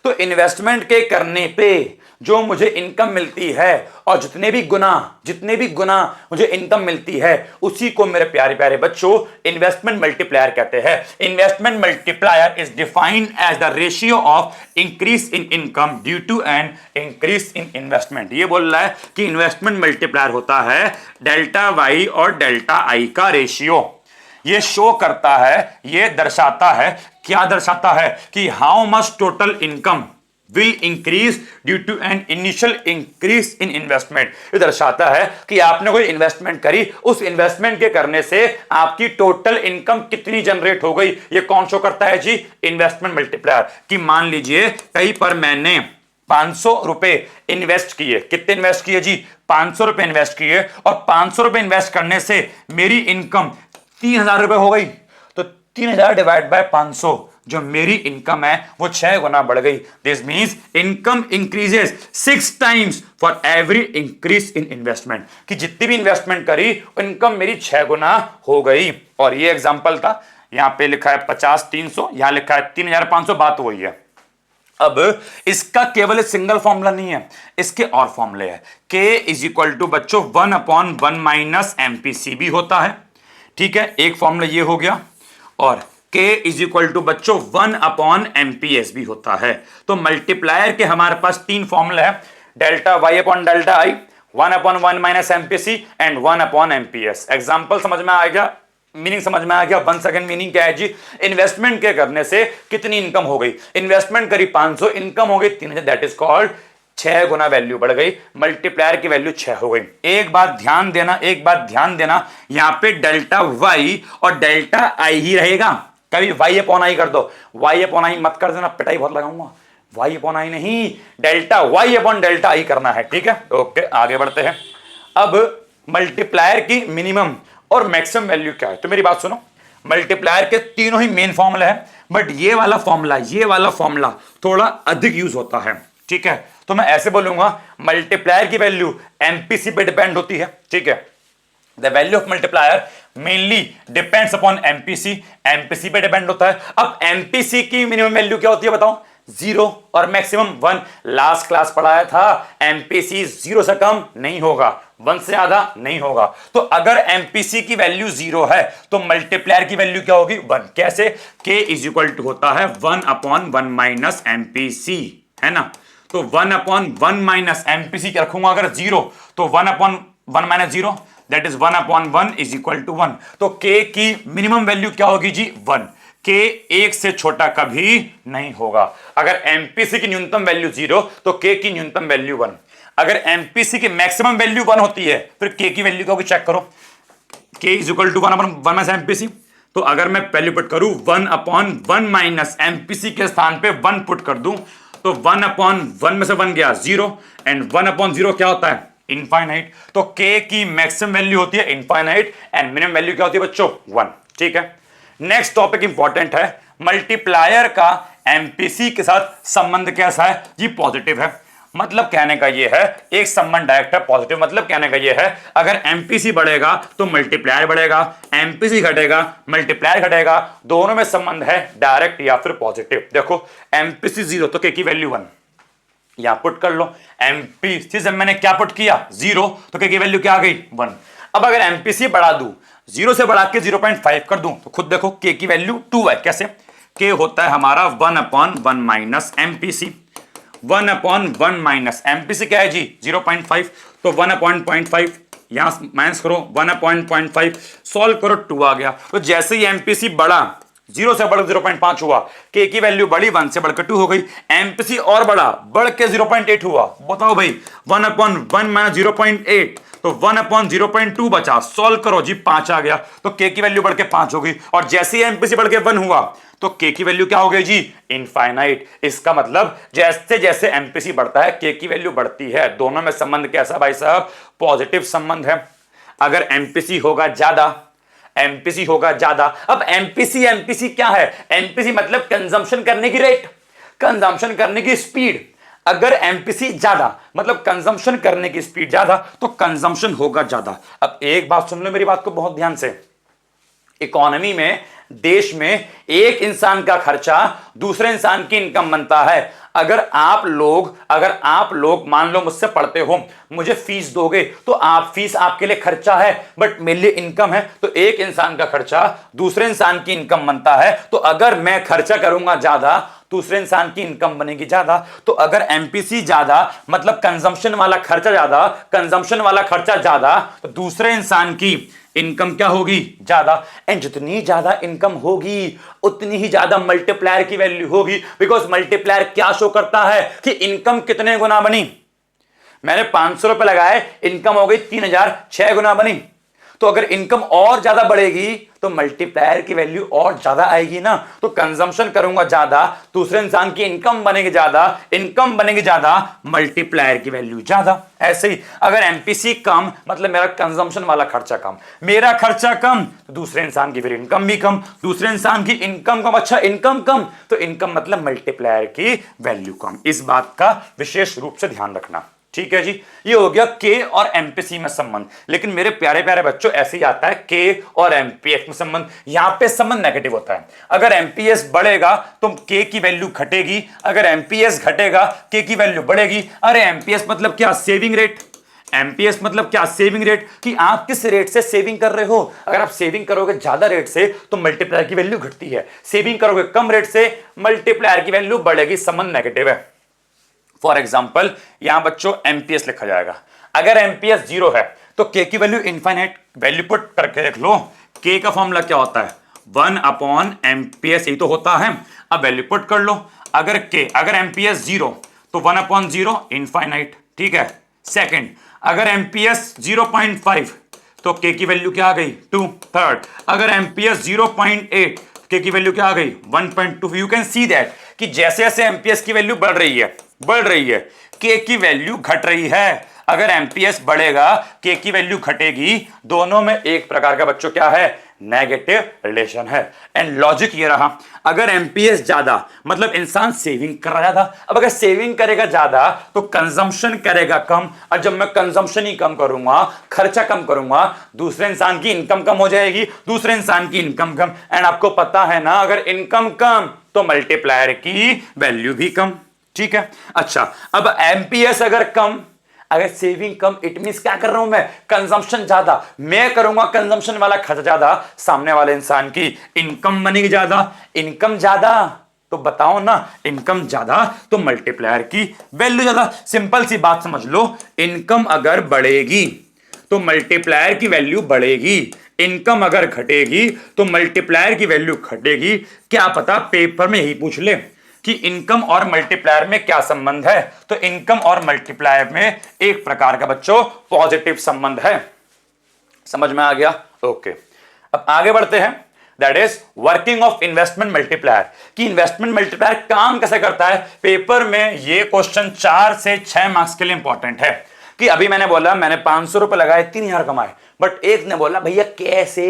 तो इन्वेस्टमेंट के करने पे जो मुझे इनकम मिलती है, और जितने भी गुना मुझे इनकम मिलती है, उसी को मेरे प्यारे प्यारे बच्चों इन्वेस्टमेंट मल्टीप्लायर कहते हैं। Investment multiplier is defined as the ratio of increase in income due to an increase in investment. ये बोल रहा है कि इन्वेस्टमेंट मल्टीप्लायर होता है डेल्टा वाई और डेल्टा आई का रेशियो। ये शो करता है, ये दर्शाता है, क्या दर्शाता है, कि how much total income will increase due to an initial increase in investment. ये दर्शाता है कि आपने कोई इन्वेस्टमेंट करी, उस इन्वेस्टमेंट के करने से आपकी टोटल इनकम कितनी जनरेट हो गई। ये कौन शो करता है जी, इन्वेस्टमेंट मल्टीप्लायर। कि मान लीजिए कहीं पर मैंने 500 रुपए इन्वेस्ट किए, कितने इन्वेस्ट किए जी, 500 रुपए इन्वेस्ट किए, और 500 रुपए इन्वेस्ट करने से मेरी इनकम 3000 रुपए हो गई। तो 3000 डिवाइड बाय 500, जो मेरी इनकम है वो 6 गुना बढ़ गई। This means income increases 6 times for every increase in investment. कि जितनी भी इन्वेस्टमेंट करी, इनकम मेरी 6 गुना हो गई। और ये एग्जांपल था, यहां पे लिखा है 50 300, यहां लिखा है 3500, बात वही है। अब इसका केवल सिंगल फॉर्मूला नहीं है, इसके और फॉर्मूले हैं। K इज इक्वल टू बच्चों 1/1 माइनस MPC भी होता है। ठीक है, एक फॉर्मूला ये हो गया, और K इज इक्वल टू बच्चों 1/MPS भी होता है। तो मल्टीप्लायर के हमारे पास 3 फॉर्मूला है, delta Y upon delta I, 1/1 minus MPC and 1/MPS। Example समझ में आ गया, मीनिंग समझ में आ गया। 1 सेकंड मीनिंग क्या है जी, इन्वेस्टमेंट के करने से कितनी इनकम हो गई, इन्वेस्टमेंट करी 500, इनकम हो गई 3000, that is called 6 Guna value बढ़ गई, मल्टीप्लायर की वैल्यू 6 हो गई। एक बात ध्यान देना, यहां पे डेल्टा वाई और डेल्टा आई ही रहेगा। कभी वाई अपॉन आई कर दो, वाई अपॉन आई मत कर देना, पिटाई बहुत लगाऊंगा। वाई अपॉन आई नहीं, delta Y upon delta I करना है। ठीक है, ओके, आगे बढ़ते हैं। अब मल्टीप्लायर की मिनिमम और मैक्सिमम वैल्यू क्या है, तो मेरी बात सुनो। मल्टीप्लायर के तीनों ही मेन फॉर्मूला है, बट ये वाला फॉर्मूला थोड़ा अधिक यूज होता है। ठीक है, तो मैं ऐसे बोलूंगा, मल्टीप्लायर की वैल्यू एमपीसी पे डिपेंड होती है। ठीक है, the value of multiplier mainly depends upon MPC, MPC पे डिपेंड होता है। अब एमपीसी की मिनिमम वैल्यू क्या होती है बताओ, जीरो और मैक्सिमम 1। लास्ट क्लास पढ़ाया था एमपीसी 0 से कम नहीं होगा, 1 से ज्यादा नहीं होगा। तो अगर एमपीसी की वैल्यू 0 है तो मल्टीप्लायर की वैल्यू क्या होगी? 1। कैसे? k इज इक्वल टू होता है 1/1 माइनस एमपीसी, है ना। तो 1/1 माइनस एमपीसी क्या रखूंगा अगर 0, तो 1/1 minus 0 that is 1/1 is equal to 1। तो k की मिनिमम वैल्यू क्या होगी जी? 1। k 1 से छोटा कभी नहीं होगा। अगर एमपीसी की न्यूनतम वैल्यू 0 तो k की न्यूनतम वैल्यू 1। अगर एमपीसी की मैक्सिमम वैल्यू 1 होती है फिर k की वैल्यू क्या होगी? चेक करो, k is equal to 1/1 minus MPC. तो अगर मैं वैल्यू पुट करूं 1/1 माइनस एमपीसी के स्थान पे 1 पुट कर दूं तो 1/1 में से 1 गया 0 एंड 1/0 क्या होता है? इनफाइनाइट। तो k की मैक्सिमम वैल्यू होती है इनफाइनाइट एंड मिनिमम वैल्यू क्या होती है बच्चों? 1। ठीक है, नेक्स्ट टॉपिक इंपॉर्टेंट है, मल्टीप्लायर का एमपीसी के साथ संबंध कैसा है जी? पॉजिटिव है। मतलब कहने का यह है, एक संबंध डायरेक्ट है पॉजिटिव। मतलब कहने का यह है अगर एमपीसी बढ़ेगा तो मल्टीप्लायर बढ़ेगा, एमपीसी घटेगा मल्टीप्लायर घटेगा, दोनों में संबंध है डायरेक्ट या फिर पॉजिटिव। देखो एमपीसी 0 तो k की वैल्यू 1, यहां पुट कर लो। एमपीसी जब मैंने क्या पुट किया? 0, तो k की वैल्यू क्या आ गई? 1। अब अगर एमपीसी बढ़ा दूं, 0 से बढ़ा के 0.5 कर दूं तो खुद देखो k की वैल्यू 2 है। कैसे? k होता है हमारा 1/1 माइनस एमपीसी। 1/1 माइनस एमपीसी क्या है जी? 0.5। तो 1/0.5 यहां माइनस करो, 1/0.5 सॉल्व करो, 2 आ गया। तो जैसे ही एमपीसी बढ़ा, 0 से बढ़कर 0.5 हुआ, k की वैल्यू बढ़ी, 1 से बढ़कर 2 हो गई। एमपीसी और बढ़ा, बढ़ के 0.8 हुआ। बताओ भाई 1/1 माइनस 0.8 तो 1/0.2 बचा, सॉल्व करो जी, 5 आ गया। तो k की वैल्यू बढ़ के 5 हो गई। और जैसे ही एमपीसी बढ़ के 1 हुआ तो k की वैल्यू क्या हो गई जी? इनफाइनाइट। इसका मतलब जैसे जैसे एमपीसी बढ़ता है k की वैल्यू बढ़ती है। दोनों में संबंध कैसा भाई साहब? पॉजिटिव संबंध है। अगर एमपीसी होगा ज्यादा, एमपीसी होगा ज्यादा। अब एमपीसी क्या है? एमपीसी मतलब कंजम्पशन करने की रेट, कंजम्पशन करने की स्पीड। अगर एमपीसी ज्यादा मतलब कंजम्पशन करने की स्पीड ज्यादा तो कंजम्पशन होगा ज्यादा। अब एक बात सुन लो मेरी बात को बहुत ध्यान से, इकोनॉमी में, देश में एक इंसान का खर्चा दूसरे इंसान की इनकम बनता है। अगर आप लोग मान लो मुझसे पढ़ते हो, मुझे फीस दोगे तो आप फीस आपके लिए खर्चा है बट मेरे लिए इनकम है। तो एक इंसान का खर्चा दूसरे इंसान की इनकम बनता है। तो अगर मैं खर्चा करूंगा ज्यादा, दूसरे इंसान की इनकम बनेगी ज्यादा। तो अगर एमपीसी ज्यादा मतलब कंजम्पशन वाला खर्चा ज्यादा, कंजम्पशन वाला खर्चा ज्यादा, तो दूसरे इंसान की इनकम क्या होगी? ज्यादा। एंड जितनी ज्यादा इनकम होगी उतनी ही ज्यादा मल्टीप्लायर की वैल्यू होगी। बिकॉज मल्टीप्लायर क्या शो करता है कि इनकम कितने गुना बनी। मैंने 500 रुपए लगाए, इनकम हो गई 3000, 6 गुना बनी। तो अगर इनकम और ज्यादा बढ़ेगी तो मल्टीप्लायर की वैल्यू और ज्यादा आएगी ना। तो कंजम्पशन करूंगा ज्यादा, दूसरे इंसान की इनकम बनेगी ज्यादा, इनकम बनेगी ज्यादा, मल्टीप्लायर की वैल्यू ज्यादा। ऐसे ही अगर एमपीसी कम मतलब मेरा कंजम्पशन वाला खर्चा कम, मेरा खर्चा कम तो दूसरे इंसान की फिर इनकम भी कम, दूसरे इंसान की इनकम कम, अच्छा इनकम कम तो इनकम मतलब मल्टीप्लायर की वैल्यू कम। इस बात का विशेष रूप से ध्यान रखना। ठीक है जी, ये हो गया के और एमपीसी में संबंध। लेकिन मेरे प्यारे प्यारे बच्चों ऐसे ही आता है के और एमपीएस में संबंध। यहां पे संबंध नेगेटिव होता है। अगर एमपीएस बढ़ेगा तो के की वैल्यू घटेगी, अगर एमपीएस घटेगा के की वैल्यू बढ़ेगी। अरे एमपीएस मतलब क्या? Saving rate. एमपीएस मतलब क्या? सेविंग रेट, कि आप किस रेट से सेविंग कर रहे हो। अगर आप सेविंग करोगे ज्यादा रेट से तो मल्टीप्लायर की वैल्यू घटती है, सेविंग करोगे कम रेट से मल्टीप्लायर की वैल्यू बढ़ेगी। संबंध नेगेटिव है। फॉर एग्जाम्पल यहां बच्चों एमपीएस लिखा जाएगा। अगर एमपीएस 0 है तो के की वैल्यू इनफाइनाइट। वैल्यू पुट करके देख लो, के का फॉर्मूला क्या होता है? 1/एमपीएस, यही तो होता है। अब वैल्यू पुट कर लो, अगर एमपीएस 0 तो 1/0 इनफाइनाइट। ठीक है। सेकंड, अगर एमपीएस 0.5 तो के की वैल्यू क्या आ गई? 2। थर्ड, अगर एमपीएस 0.8 के की वैल्यू क्या आ गई? 1.2। यू कैन सी दैट कि जैसे जैसे एमपीएस की वैल्यू बढ़ रही है के की वैल्यू घट रही है। अगर एमपीएस बढ़ेगा के की वैल्यू घटेगी। दोनों में एक प्रकार का बच्चों क्या है? नेगेटिव रिलेशन है। एंड लॉजिक ये रहा, अगर एमपीएस ज्यादा मतलब इंसान सेविंग कर रहा ज्यादा। अब अगर सेविंग करेगा ज्यादा तो कंजम्पशन करेगा कम, और जब मैं कंजम्पशन ही कम करूंगा, खर्चा कम करूंगा, दूसरे इंसान की इनकम कम हो जाएगी, दूसरे इंसान की इनकम कम। एंड आपको पता है ना, अगर इनकम कम तो मल्टीप्लायर की वैल्यू भी कम। ठीक है, अच्छा अब एमपीएस अगर कम, अगर सेविंग कम, इट मींस क्या कर रहा हूं मैं, कंजम्पशन ज्यादा, मैं करूंगा कंजम्पशन वाला खर्च ज्यादा, सामने वाले इंसान की इनकम बनेगी ज्यादा, इनकम ज्यादा तो बताओ ना, इनकम ज्यादा तो मल्टीप्लायर की वैल्यू ज्यादा। सिंपल सी बात समझ लो, इनकम अगर बढ़ेगी तो मल्टीप्लायर की वैल्यू बढ़ेगी, इनकम अगर घटेगी तो मल्टीप्लायर की वैल्यू घटेगी। क्या पता पेपर में यही पूछ ले कि इनकम और मल्टीप्लायर में क्या संबंध है, तो इनकम और मल्टीप्लायर में एक प्रकार का बच्चों पॉजिटिव संबंध है। समझ में आ गया? ओके, अब आगे बढ़ते हैं। That is working of investment multiplier, कि इन्वेस्टमेंट मल्टीप्लायर काम कैसे करता है। पेपर में ये क्वेश्चन 4 से 6 मार्क्स के लिए इंपॉर्टेंट है। कि अभी मैंने बोला मैंने 500 रुपए लगाए 3000 कमाए, बट एक ने बोला भैया कैसे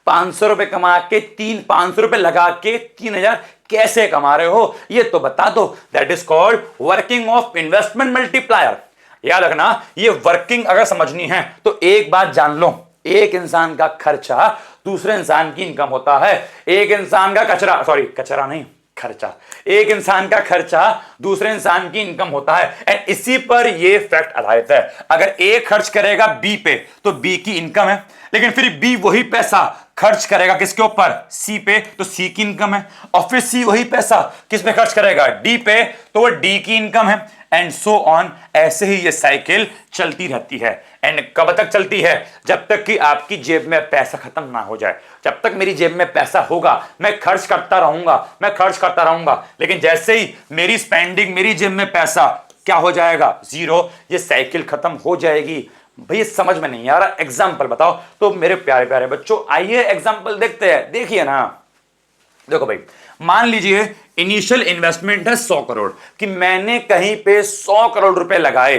500 रुपए कमा के 500 रुपए लगा के 3000 कैसे कमा रहे हो, ये तो बता दो। That is called working of investment multiplier. याद रखना, ये वर्किंग अगर समझनी है तो एक बात जान लो, एक इंसान का खर्चा दूसरे इंसान की इनकम होता है, एक इंसान का कचरा नहीं खर्चा, एक इंसान का खर्चा दूसरे इंसान की इनकम होता है। एंड इसी पर ये फैक्ट आधारित है। अगर ए खर्च करेगा बी पे तो बी की इनकम है, लेकिन फिर बी वही पैसा खर्च करेगा किसके ऊपर, सी पे, तो सी की इनकम है। और फिर सी वही पैसा किस पे खर्च करेगा, डी पे, तो वो डी की इनकम है। एंड सो ऑन, ऐसे ही ये साइकिल चलती रहती है। एंड कब तक चलती है, जब तक कि आपकी जेब में पैसा खत्म ना हो जाए। जब तक मेरी जेब में पैसा होगा मैं खर्च करता रहूंगा, मैं खर्च करता रहूंगा, लेकिन जैसे ही मेरी स्पेंडिंग, मेरी जेब में पैसा क्या हो जाएगा, जीरो, ये साइकिल खत्म हो जाएगी। भैया समझ में नहीं आ रहा, एग्जाम्पल बताओ। तो मेरे प्यारे प्यारे बच्चों आइए एग्जाम्पल देखते हैं। देखिए ना, देखो भाई, मान लीजिए इनिशियल इन्वेस्टमेंट है 100 करोड़, कि मैंने कहीं पे 100 करोड़ रुपए लगाए।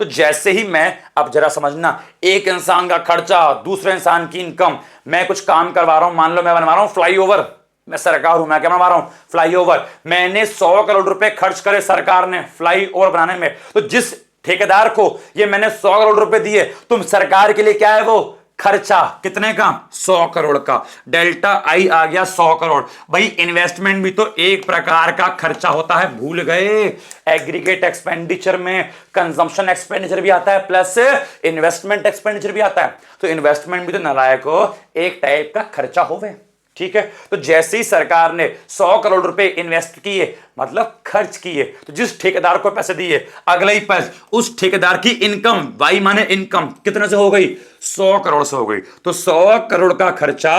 तो जैसे ही मैं, अब जरा समझना, एक इंसान का खर्चा दूसरे इंसान की इनकम, मैं कुछ काम करवा रहा हूं, मान लो मैं बनवा रहा हूं फ्लाईओवर, मैं सरकार हूं, मैं क्या बनवा रहा हूं, फ्लाईओवर। मैंने 100 करोड़ रुपए खर्च करे सरकार ने फ्लाईओवर बनाने में, तो जिस ठेकेदार को ये मैंने 100 करोड़ रुपए दिए, तुम सरकार के लिए क्या है वो खर्चा, कितने का, 100 करोड़ का। डेल्टा आई आ गया 100 करोड़। भाई इन्वेस्टमेंट भी तो एक प्रकार का खर्चा होता है, भूल गए। एग्रीगेट एक्सपेंडिचर में कंजम्पशन एक्सपेंडिचर भी आता है प्लस इन्वेस्टमेंट एक्सपेंडिचर भी आता है। तो इन्वेस्टमेंट भी तो नालायक हो एक टाइप का खर्चा होवे। ठीक है, तो जैसे ही सरकार ने 100 करोड़ रुपए इन्वेस्ट किए, मतलब खर्च किए, तो जिस ठेकेदार को पैसे दिए, अगले ही पैसे उस ठेकेदार की इनकम, वाई माने इनकम, कितने से हो गई, 100 करोड़ से हो गई। तो 100 करोड़ का खर्चा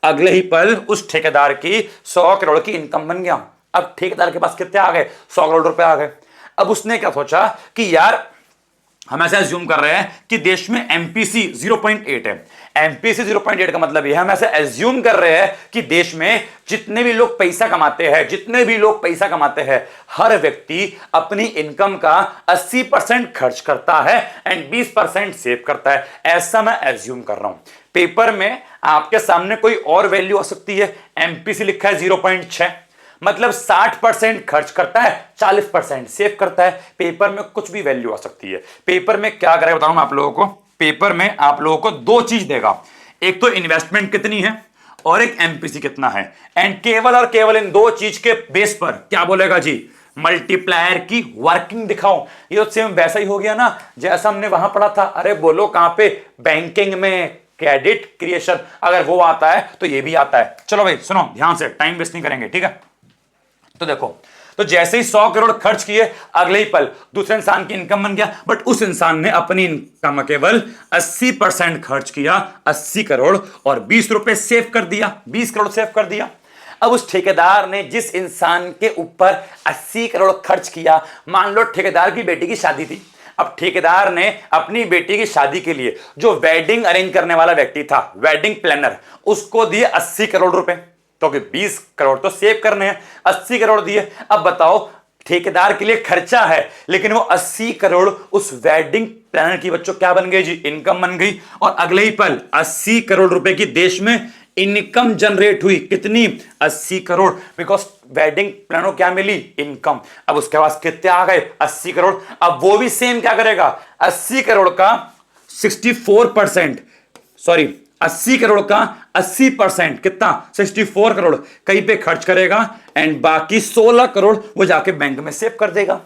अगले ही पल उस ठेकेदार की 100 करोड़ की इनकम बन गया। अब ठेकेदार के पास कितने आ गए, 100 करोड़ रुपए आ गए। अब उसने क्या सोचा कि यार हम ऐसे एज्यूम कर रहे हैं कि देश में एमपीसी 0.8 है। एमपीसी 0.8 का मतलब यह, हम ऐसे एज्यूम कर रहे हैं कि देश में जितने भी लोग पैसा कमाते हैं, जितने भी लोग पैसा कमाते हैं, हर व्यक्ति अपनी इनकम का 80% खर्च करता है एंड 20% सेव करता है। ऐसा मैं एज्यूम कर रहा हूं। पेपर में आपके सामने कोई और वैल्यू आ सकती है। एमपीसी लिखा है 0.6, मतलब 60% खर्च करता है, 40% सेव करता है। पेपर में कुछ भी वैल्यू आ सकती है। पेपर में क्या करेगा बताऊं मैं आप लोगों को। पेपर में आप लोगों को दो चीज देगा, एक तो इन्वेस्टमेंट कितनी है और एक एमपीसी कितना है। एंड केवल और केवल इन दो चीज के बेस पर क्या बोलेगा जी, मल्टीप्लायर की वर्किंग दिखाओ। ये तो सेम वैसा ही हो गया ना जैसा हमने वहां पढ़ा था। अरे बोलो कहां पे, बैंकिंग में क्रेडिट क्रिएशन, अगर वो आता है तो ये भी आता है। चलो भाई सुनो ध्यान से, टाइम वेस्ट नहीं करेंगे, ठीक है। तो देखो, तो जैसे ही 100 करोड़ खर्च किए, अगले ही पल दूसरे इंसान की इनकम बन गया, बट उस इंसान ने अपनी इनकम केवल 80% खर्च किया, 80 करोड़, और 20 रुपए सेव कर दिया, 20 करोड़ सेव कर दिया। अब उस ठेकेदार ने जिस इंसान के ऊपर 80 करोड़ खर्च किया, मान लो ठेकेदार की बेटी की शादी थी। अब ठेकेदार ने अपनी बेटी की शादी के लिए जो वेडिंग अरेंज करने वाला व्यक्ति था, वेडिंग प्लानर, उसको दिए 80 करोड़ रुपए, तो 20 करोड़ तो सेव करने हैं, 80 करोड़ दिए। अब बताओ, ठेकेदार के लिए खर्चा है, लेकिन वो 80 करोड़ उस वेडिंग प्लानर की बच्चों क्या बन गई जी, इनकम बन गई। और अगले ही पल 80 करोड़ रुपए की देश में इनकम जनरेट हुई, कितनी, 80 करोड़, बिकॉज वेडिंग प्लानर क्या मिली, इनकम। अब उसके पास कितने आ गए, 80 करोड़। अब वो भी सेम क्या करेगा, 80 करोड़ का 64%, सॉरी 80 करोड़ का 80% कितना 64 करोड़ कहीं पे खर्च करेगा एंड बाकी 16 करोड़ वो जाके बैंक में सेव कर देगा।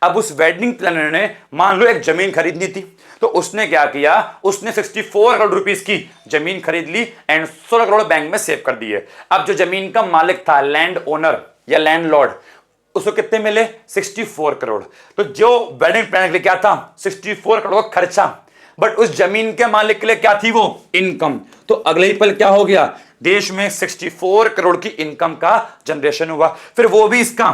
अब उस वेडिंग प्लानर ने मान लो एक जमीन खरीदनी थी, तो उसने क्या किया, उसने 64 करोड़ रुपीस की जमीन खरीद ली एंड 16 करोड़ बैंक में सेव कर दिए। अब जो जमीन का मालिक था, लैंड ओनर या लैंडलॉर्ड, उसको कितने मिले 64 करोड़। तो जो वेडिंग प्लानर के लिए क्या था 64 करोड़ का खर्चा, बट उस जमीन के मालिक के लिए क्या थी वो इनकम। तो अगले ही पल क्या हो गया, देश में 64 करोड़ की इनकम का जनरेशन हुआ। फिर वो भी इसका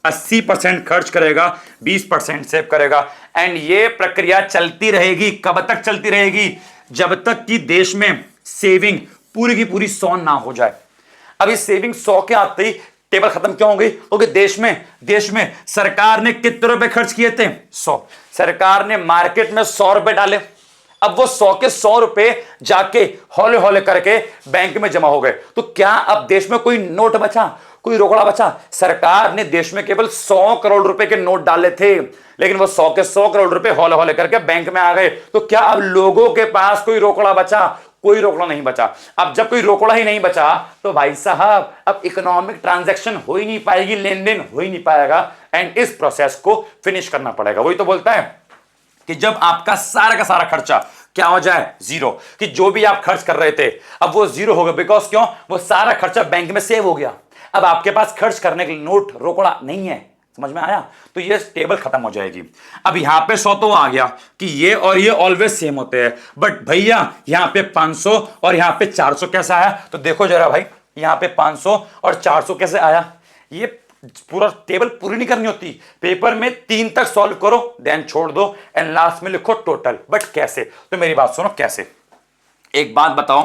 80% खर्च करेगा, 20% सेव करेगा एंड ये प्रक्रिया चलती रहेगी। कब तक चलती रहेगी, जब तक कि देश में सेविंग पूरी की पूरी 100 ना हो जाए। अब इस सेविंग 100 के आते ही टेबल खत्म क्यों हो गई, क्योंकि देश में सरकार ने कितने रुपए खर्च किए थे 100। सरकार ने मार्केट में 100 रुपए डाले, अब वो 100 के 100 रुपए जाके हौले हौले करके बैंक में जमा हो गए। तो क्या अब देश में कोई नोट बचा, कोई रोकड़ा बचा? सरकार ने देश में केवल 100 करोड़ रुपए के नोट डाले थे, लेकिन वो 100 के 100 करोड़ रुपए हौले हौले करके बैंक में आ गए। तो क्या अब लोगों के पास कोई रोकड़ा बचा? कोई रोकड़ा नहीं बचा। अब जब कोई रोकड़ा ही नहीं बचा तो भाई साहब अब इकोनॉमिक ट्रांजैक्शन हो ही नहीं पाएगी, लेन देन हो ही नहीं पाएगा एंड इस प्रोसेस को फिनिश करना पड़ेगा। वही तो बोलता है कि जब आपका सारा का सारा खर्चा क्या हो जाए जीरो, कि जो भी आप खर्च कर रहे थे अब वो जीरो हो गया। बिकॉज क्यों, वो सारा खर्चा बैंक में सेव हो गया। अब आपके पास खर्च करने के लिए नोट रोकड़ा नहीं है। समझ में आया? तो ये टेबल खत्म हो जाएगी। अब यहां पे 100 तो आ गया कि ये और ये ऑलवेज सेम होते हैं, बट भैया यहां पे 500 और यहां पे 400 कैसे आया? तो देखो जरा भाई, यहां पे 500 और 400 कैसे आया? ये पूरा टेबल पूरी नहीं करनी होती, पेपर में 3 तक सॉल्व करो देन छोड़ दो एंड लास्ट में लिखो टोटल। बट कैसे? तो मेरी बात सुनो कैसे। एक बात बताओ,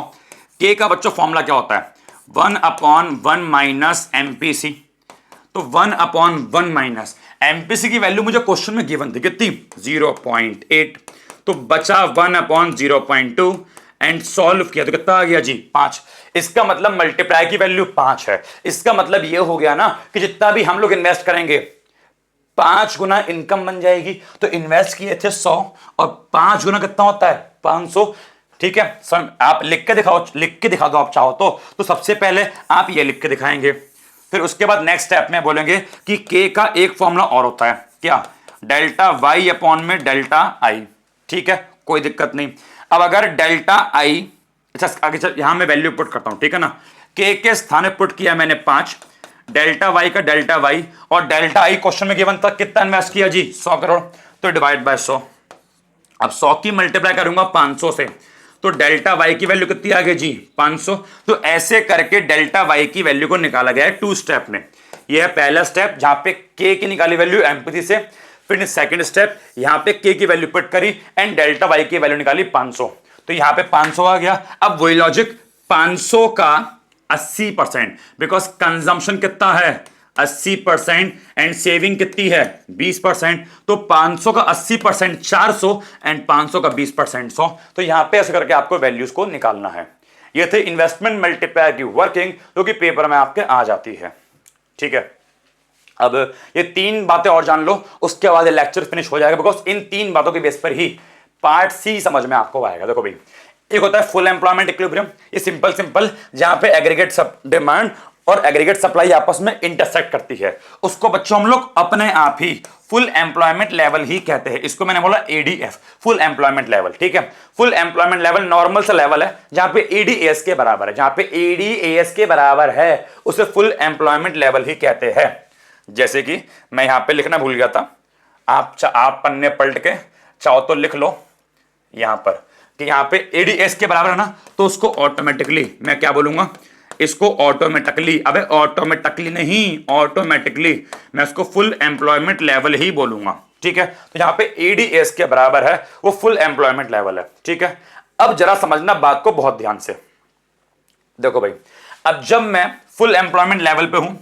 के का बच्चों फॉर्मूला क्या होता है? 1/1 माइनस एमपीसी। तो 1/1 माइनस एमपीसी की वैल्यू मुझे क्वेश्चन में गिवन थी कितनी 0.8, तो बचा 1/0.2 एंड सॉल्व किया तो कितना आ गया जी 5। इसका मतलब मल्टीप्लाई की वैल्यू 5 है। इसका मतलब ये हो गया ना कि जितना भी हम लोग इन्वेस्ट करेंगे 5 गुना इनकम बन जाएगी। तो इन्वेस्ट किए थे 100 और 5 गुना कितना होता है 500। ठीक है सर, आप लिख के दिखाओ, लिख के दिखा दो आप चाहो तो सबसे पहले आप ये लिख के दिखाएंगे, फिर उसके बाद नेक्स्ट स्टेप में बोलेंगे कि के का एक फॉर्मूला और होता है क्या, डेल्टा वाई अपॉन में डेल्टा आई। ठीक है, कोई दिक्कत नहीं। अब अगर डेल्टा आई, अच्छा आगे चल यहां मैं वैल्यू पुट करता हूं, ठीक है ना। के स्थान में पुट किया मैंने 5, डेल्टा वाई का डेल्टा वाई और डेल्टा आई क्वेश्चन में गिवन था कितना इन्वेस्ट किया जी 100 करोड़, तो डिवाइड बाय 100। अब 100 की मल्टीप्लाई करूंगा 500 से, तो डेल्टा वाई की वैल्यू कितनी आ गई जी 500। तो ऐसे करके डेल्टा वाई की वैल्यू को निकाला गया है 2 स्टेप में। यह है पहला स्टेप जहां पे के की निकाली वैल्यू एमपीसी से, फिर सेकंड स्टेप यहां पे के की वैल्यू पुट करी एंड डेल्टा वाई की वैल्यू निकाली 500। तो यहां पे 500 आ गया। अब वही लॉजिक 500 का 80%, बिकॉज कंजम्पशन कितना है 80% एंड सेविंग कितनी है 20%। तो 500 का 80% 400 एंड 500 का 20% 100। तो यहां पे ऐसे करके आपको वैल्यूज को निकालना है। ये थे इन्वेस्टमेंट मल्टीप्लायर की वर्किंग जो कि पेपर में आपके आ जाती है। ठीक है, अब ये 3 बातें और जान लो, उसके बाद लेक्चर फिनिश हो जाएगा। बिकॉज इन 3 बातों के बेस पर ही पार्ट सी समझ में आपको आएगा। देखो भाई, एक होता है फुल एम्प्लॉयमेंट इक्विलिब्रियम, ये सिंपल जहां पे एग्रीगेट सब डिमांड और एग्रीगेट सप्लाई आपस में इंटरसेक्ट करती है, उसको बच्चों हम लोग अपने आप ही फुल एम्प्लॉयमेंट लेवल ही कहते हैं। इसको मैंने बोला एडीएफ, फुल एम्प्लॉयमेंट लेवल। ठीक है, फुल एम्प्लॉयमेंट लेवल नॉर्मल सा लेवल है जहां पे एडीएस के बराबर है, जहां पे एडीएस के बराबर है उसे फुल एम्प्लॉयमेंट लेवल ही कहते हैं। जैसे कि मैं यहां पे लिखना भूल गया था, आप पन्ने पलट के चाहो तो लिख लो यहां पर कि यहां पे एडीएस के बराबर है ना, तो उसको ऑटोमेटिकली मैं क्या बोलूंगा, इसको ऑटोमेटिकली, अबे ऑटोमेटिकली नहीं, ऑटोमेटिकली मैं इसको फुल एम्प्लॉयमेंट लेवल ही बोलूंगा। ठीक है, तो यहां पे एडीएस के बराबर है वो फुल एम्प्लॉयमेंट लेवल है। ठीक है, अब जरा समझना बात को बहुत ध्यान से। देखो भाई, अब जब मैं फुल एम्प्लॉयमेंट लेवल पे हूं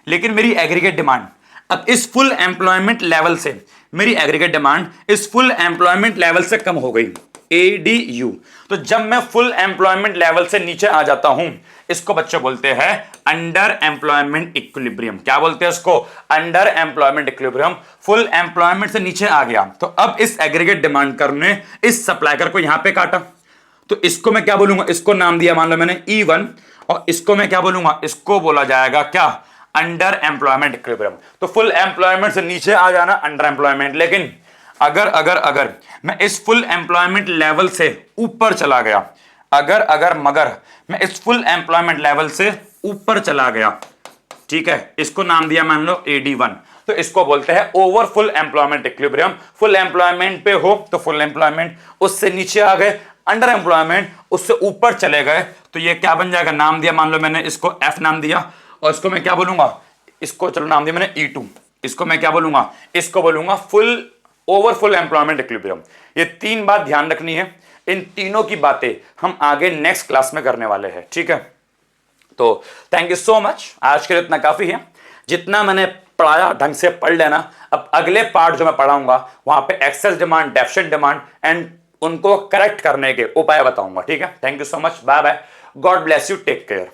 लेकिन मेरी एग्रीगेट डिमांड, अब इस फुल एम्प्लॉयमेंट लेवल से मेरी एग्रीगेट डिमांड इस फुल एम्प्लॉयमेंट लेवल से कम हो गई, एडीयू। तो जब मैं फुल एम्प्लॉयमेंट लेवल से नीचे आ जाता हूं, इसको बच्चे बोलते हैं अंडर एम्प्लॉयमेंट इक्विलिब्रियम। क्या बोलते हैं इसको? Under employment equilibrium. Full employment से नीचे आ गया तो अब इस एग्रीगेट डिमांड कर ने इस सप्लायर को यहां पे काटा, तो इसको मैं क्या बोलूंगा, इसको नाम दिया मान लो मैंने E1, और इसको मैं क्या बोलूंगा, इसको बोला जाएगा क्या, अंडर एम्प्लॉयमेंट इक्विलिब्रियम। तो फुल एम्प्लॉयमेंट से नीचे आ जाना अंडर एम्प्लॉयमेंट। लेकिन अगर अगर अगर मैं इस फुल एम्प्लॉयमेंट लेवल से ऊपर चला गया, अगर मगर मैं इस फुल एम्प्लॉयमेंट लेवल से ऊपर चला गया, ठीक है, इसको नाम दिया मान लो AD1, तो इसको बोलते हैं over full employment equilibrium. Full employment पे हो तो फुल एम्प्लॉयमेंट, उससे नीचे आ गए अंडर एम्प्लॉयमेंट, उससे ऊपर चले गए तो ये क्या बन जाएगा, नाम दिया मान लो मैंने इसको F नाम दिया, और इसको मैं क्या बोलूंगा, इसको चलो नाम दिया मैंने E2, इसको मैं क्या बोलूंगा, इसको बोलूंगा full over full employment equilibrium. ये 3 बात ध्यान रखनी है, इन तीनों की बातें हम आगे नेक्स्ट क्लास में करने वाले हैं, ठीक है। तो थैंक यू सो मच, आज के लिए इतना काफी है, जितना मैंने पढ़ाया ढंग से पढ़ लेना। अब अगले पार्ट जो मैं पढ़ाऊंगा वहां पे excess demand, deficient demand and उनको करेक्ट करने के उपाय बताऊंगा, ठीक है। Thank you so much, bye bye, God bless you, take care.